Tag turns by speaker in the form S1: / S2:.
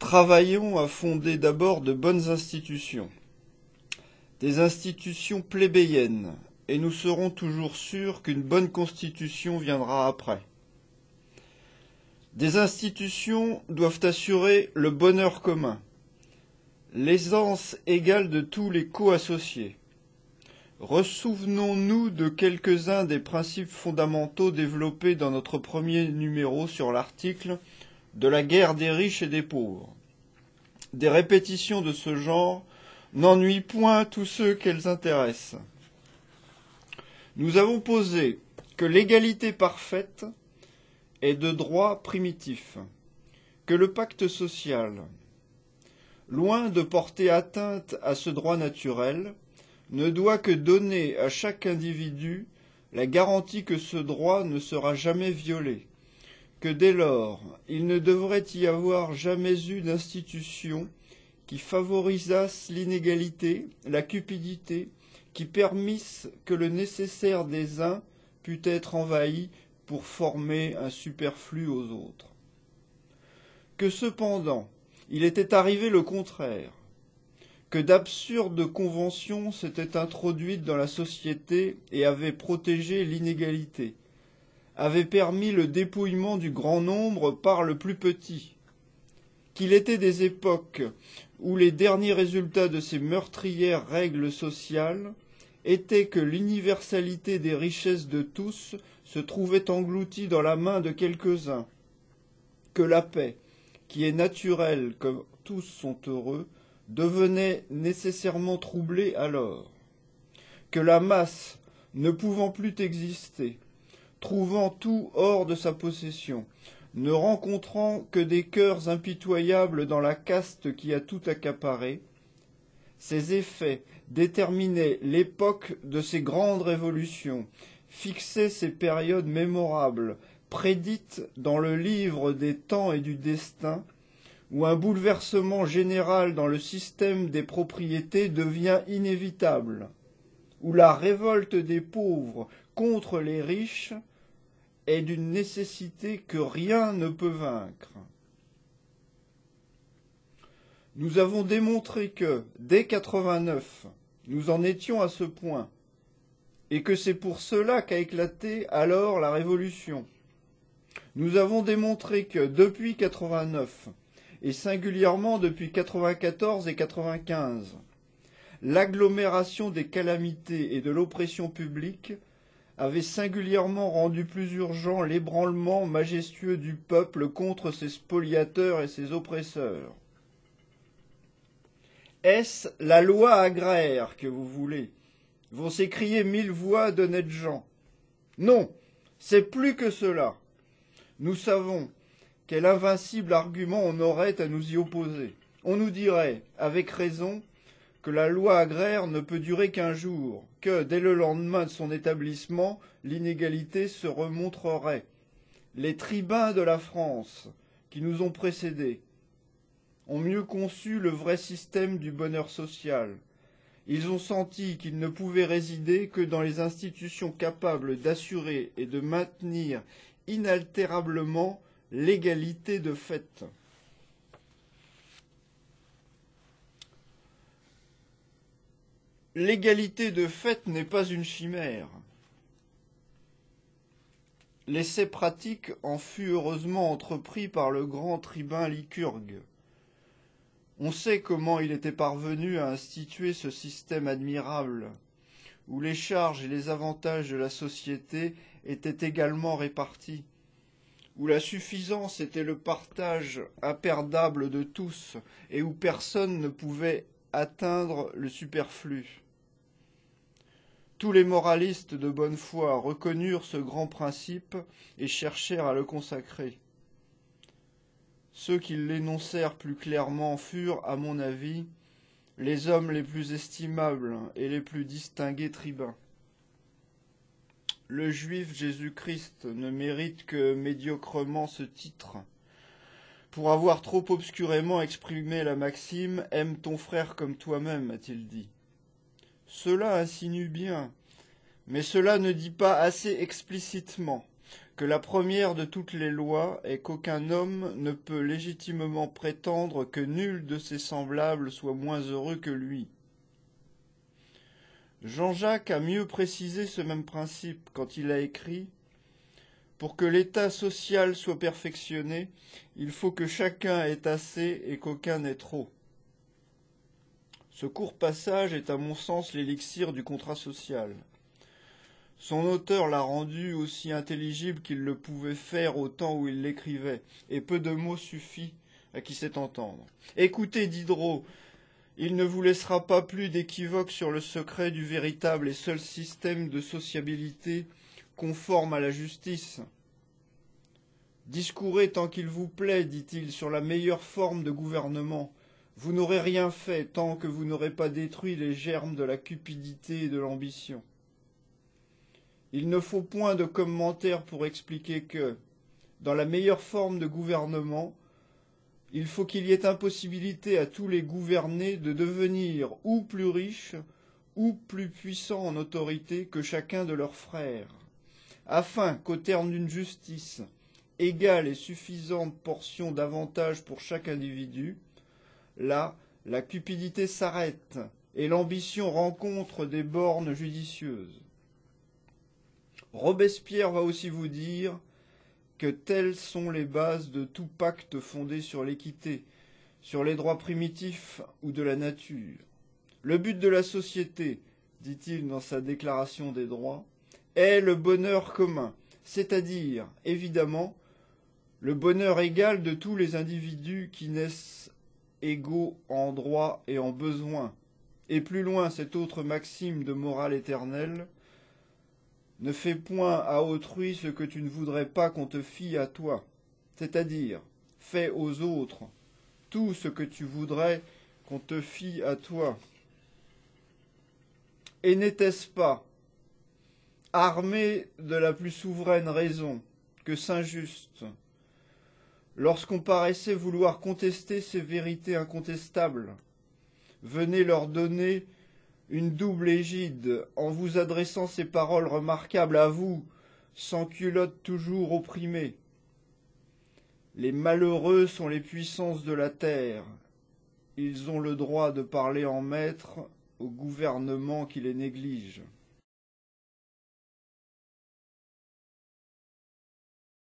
S1: Travaillons à fonder d'abord de bonnes institutions, des institutions plébéiennes, et nous serons toujours sûrs qu'une bonne constitution viendra après. Des institutions doivent assurer le bonheur commun, l'aisance égale de tous les co-associés. Ressouvenons-nous de quelques-uns des principes fondamentaux développés dans notre premier numéro sur l'article de la guerre des riches et des pauvres. Des répétitions de ce genre n'ennuient point tous ceux qu'elles intéressent. Nous avons posé que l'égalité parfaite est de droit primitif, que le pacte social, loin de porter atteinte à ce droit naturel, ne doit que donner à chaque individu la garantie que ce droit ne sera jamais violé, que dès lors il ne devrait y avoir jamais eu d'institution qui favorisasse l'inégalité, la cupidité, qui permisse que le nécessaire des uns pût être envahi pour former un superflu aux autres. Que cependant il était arrivé le contraire, que d'absurdes conventions s'étaient introduites dans la société et avaient protégé l'inégalité, avaient permis le dépouillement du grand nombre par le plus petit, qu'il était des époques où les derniers résultats de ces meurtrières règles sociales étaient que l'universalité des richesses de tous se trouvait engloutie dans la main de quelques-uns, que la paix, qui est naturelle comme tous sont heureux, devenait nécessairement troublée alors, que la masse, ne pouvant plus exister, trouvant tout hors de sa possession, ne rencontrant que des cœurs impitoyables dans la caste qui a tout accaparé, ces effets déterminaient l'époque de ces grandes révolutions, fixaient ces périodes mémorables, prédites dans le livre des temps et du destin, où un bouleversement général dans le système des propriétés devient inévitable, où la révolte des pauvres contre les riches est d'une nécessité que rien ne peut vaincre. Nous avons démontré que, dès 89, nous en étions à ce point, et que c'est pour cela qu'a éclaté alors la Révolution. Nous avons démontré que, depuis 89, et singulièrement depuis 94 et 95, l'agglomération des calamités et de l'oppression publique avait singulièrement rendu plus urgent l'ébranlement majestueux du peuple contre ses spoliateurs et ses oppresseurs. Est-ce la loi agraire que vous voulez ? Vont s'écrier 1000 voix d'honnêtes gens. Non, c'est plus que cela. Nous savons quel invincible argument on aurait à nous y opposer. On nous dirait, avec raison, que la loi agraire ne peut durer qu'un jour, que, dès le lendemain de son établissement, l'inégalité se remontrerait. Les tribuns de la France, qui nous ont précédés, ont mieux conçu le vrai système du bonheur social. Ils ont senti qu'il ne pouvait résider que dans les institutions capables d'assurer et de maintenir inaltérablement l'égalité de fait. L'égalité de fait n'est pas une chimère. L'essai pratique en fut heureusement entrepris par le grand tribun Lycurgue. On sait comment il était parvenu à instituer ce système admirable, où les charges et les avantages de la société étaient également répartis, où la suffisance était le partage imperdable de tous, et où personne ne pouvait atteindre le superflu. Tous les moralistes de bonne foi reconnurent ce grand principe et cherchèrent à le consacrer. Ceux qui l'énoncèrent plus clairement furent, à mon avis, les hommes les plus estimables et les plus distingués tribuns. Le juif Jésus-Christ ne mérite que médiocrement ce titre, pour avoir trop obscurément exprimé la maxime « Aime ton frère comme toi-même », a-t-il dit. Cela insinue bien, mais cela ne dit pas assez explicitement que la première de toutes les lois est qu'aucun homme ne peut légitimement prétendre que nul de ses semblables soit moins heureux que lui. Jean-Jacques a mieux précisé ce même principe quand il a écrit « Pour que l'état social soit perfectionné, il faut que chacun ait assez et qu'aucun n'ait trop. » Ce court passage est à mon sens l'élixir du contrat social. Son auteur l'a rendu aussi intelligible qu'il le pouvait faire au temps où il l'écrivait, et peu de mots suffit à qui sait entendre. Écoutez Diderot, il ne vous laissera pas plus d'équivoque sur le secret du véritable et seul système de sociabilité conforme à la justice. Discourez tant qu'il vous plaît, dit-il, sur la meilleure forme de gouvernement. Vous n'aurez rien fait tant que vous n'aurez pas détruit les germes de la cupidité et de l'ambition. Il ne faut point de commentaires pour expliquer que, dans la meilleure forme de gouvernement, il faut qu'il y ait impossibilité à tous les gouvernés de devenir ou plus riches ou plus puissants en autorité que chacun de leurs frères, afin qu'au terme d'une justice, égale et suffisante portion d'avantages pour chaque individu, là, la cupidité s'arrête et l'ambition rencontre des bornes judicieuses. Robespierre va aussi vous dire que telles sont les bases de tout pacte fondé sur l'équité, sur les droits primitifs ou de la nature. Le but de la société, dit-il dans sa déclaration des droits, est le bonheur commun, c'est-à-dire, évidemment, le bonheur égal de tous les individus qui naissent égaux en droit et en besoin. Et plus loin, cette autre maxime de morale éternelle, ne fais point à autrui ce que tu ne voudrais pas qu'on te fît à toi, c'est-à-dire, fais aux autres tout ce que tu voudrais qu'on te fît à toi. Et n'était-ce pas, armé de la plus souveraine raison, que Saint-Just, lorsqu'on paraissait vouloir contester ces vérités incontestables, venait leur donner une double égide, en vous adressant ces paroles remarquables à vous, sans culottes toujours opprimés. Les malheureux sont les puissances de la terre. Ils ont le droit de parler en maître au gouvernement qui les néglige.